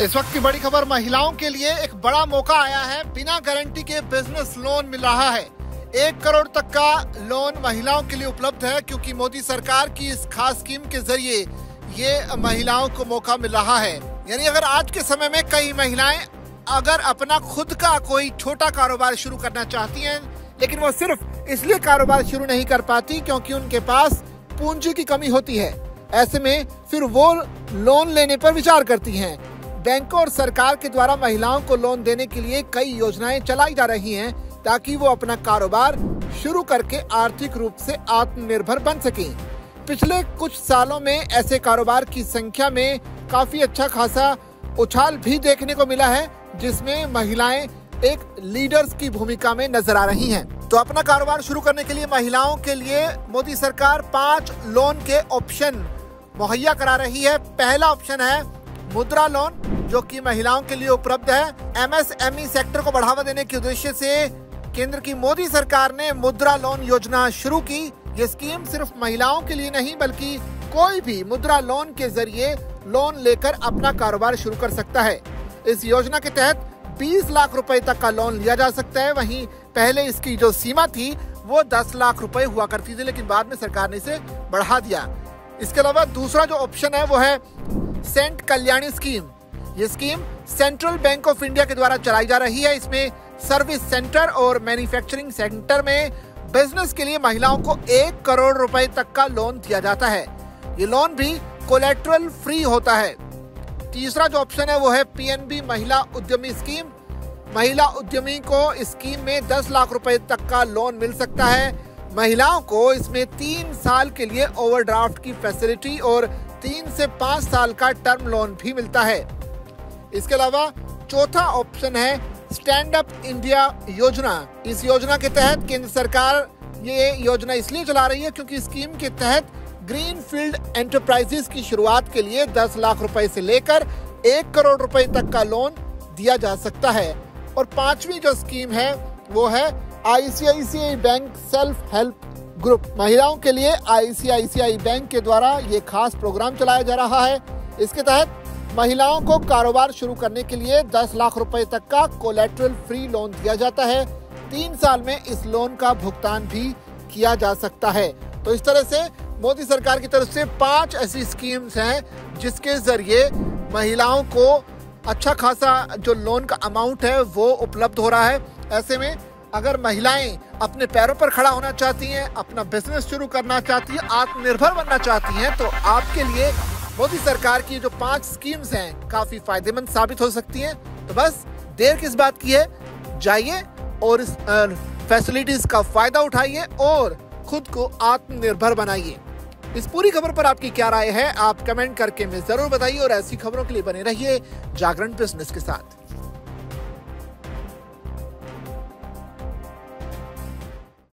इस वक्त की बड़ी खबर, महिलाओं के लिए एक बड़ा मौका आया है। बिना गारंटी के बिजनेस लोन मिल रहा है। 1 करोड़ तक का लोन महिलाओं के लिए उपलब्ध है, क्योंकि मोदी सरकार की इस खास स्कीम के जरिए ये महिलाओं को मौका मिल रहा है। यानी अगर आज के समय में कई महिलाएं अगर अपना खुद का कोई छोटा कारोबार शुरू करना चाहती हैं, लेकिन वो सिर्फ इसलिए कारोबार शुरू नहीं कर पाती क्योंकि उनके पास पूंजी की कमी होती है, ऐसे में फिर वो लोन लेने पर विचार करती हैं। बैंकों और सरकार के द्वारा महिलाओं को लोन देने के लिए कई योजनाएं चलाई जा रही हैं, ताकि वो अपना कारोबार शुरू करके आर्थिक रूप से आत्मनिर्भर बन सकें। पिछले कुछ सालों में ऐसे कारोबार की संख्या में काफी अच्छा खासा उछाल भी देखने को मिला है, जिसमें महिलाएं एक लीडर्स की भूमिका में नजर आ रही हैं। तो अपना कारोबार शुरू करने के लिए महिलाओं के लिए मोदी सरकार 5 लोन के ऑप्शन मुहैया करा रही है। पहला ऑप्शन है मुद्रा लोन, जो कि महिलाओं के लिए उपलब्ध है। एमएसएमई सेक्टर को बढ़ावा देने के उद्देश्य से केंद्र की मोदी सरकार ने मुद्रा लोन योजना शुरू की। ये स्कीम सिर्फ महिलाओं के लिए नहीं, बल्कि कोई भी मुद्रा लोन के जरिए लोन लेकर अपना कारोबार शुरू कर सकता है। इस योजना के तहत 20 लाख रुपए तक का लोन लिया जा सकता है। वहीं पहले इसकी जो सीमा थी वो 10 लाख रुपए हुआ करती थी, लेकिन बाद में सरकार ने इसे बढ़ा दिया। इसके अलावा दूसरा जो ऑप्शन है वो है सेंट कल्याणी स्कीम। ये scheme central bank of India के द्वारा चलाई जा रही है। इसमें सर्विस सेंटर और मैन्युफैक्चरिंग सेंटर में बिजनेस के लिए महिलाओं को 1 करोड़ रुपए तक का लोन दिया जाता है। ये लोन भी कोलेट्रल फ्री होता है। तीसरा जो ऑप्शन है वो है पीएनबी महिला उद्यमी स्कीम। महिला उद्यमी को इस स्कीम में 10 लाख रुपए तक का लोन मिल सकता है। महिलाओं को इसमें 3 साल के लिए ओवरड्राफ्ट की फैसिलिटी और 3 से 5 साल का टर्म लोन भी मिलता है। इसके अलावा चौथा ऑप्शन है स्टैंड अप इंडिया योजना। इस योजना के तहत केंद्र सरकार ये योजना इसलिए चला रही है क्योंकि स्कीम के तहत ग्रीन फील्ड एंटरप्राइजेस की शुरुआत के लिए 10 लाख रुपए से लेकर 1 करोड़ रुपए तक का लोन दिया जा सकता है। और 5वीं जो स्कीम है वो है ICICI bank self help group. महिलाओं के लिए आईसीआईसीआई बैंक के द्वारा ये खास प्रोग्राम चलाया जा रहा है। इसके तहत महिलाओं को कारोबार शुरू करने के लिए 10 लाख रुपए तक का कोलेट्रल फ्री लोन दिया जाता है। 3 साल में इस लोन का भुगतान भी किया जा सकता है। तो इस तरह से मोदी सरकार की तरफ से 5 ऐसी स्कीम्स हैं जिसके जरिए महिलाओं को अच्छा खासा जो लोन का अमाउंट है वो उपलब्ध हो रहा है। ऐसे में अगर महिलाएं अपने पैरों पर खड़ा होना चाहती हैं, अपना बिजनेस शुरू करना चाहती हैं, आत्मनिर्भर बनना चाहती हैं, तो आपके लिए मोदी सरकार की जो 5 स्कीम्स हैं काफी फायदेमंद साबित हो सकती हैं। तो बस देर किस बात की है, जाइए और इस फैसिलिटीज का फायदा उठाइए और खुद को आत्मनिर्भर बनाइए। इस पूरी खबर पर आपकी क्या राय है, आप कमेंट करके हमें जरूर बताइए और ऐसी खबरों के लिए बने रहिए जागरण बिजनेस के साथ।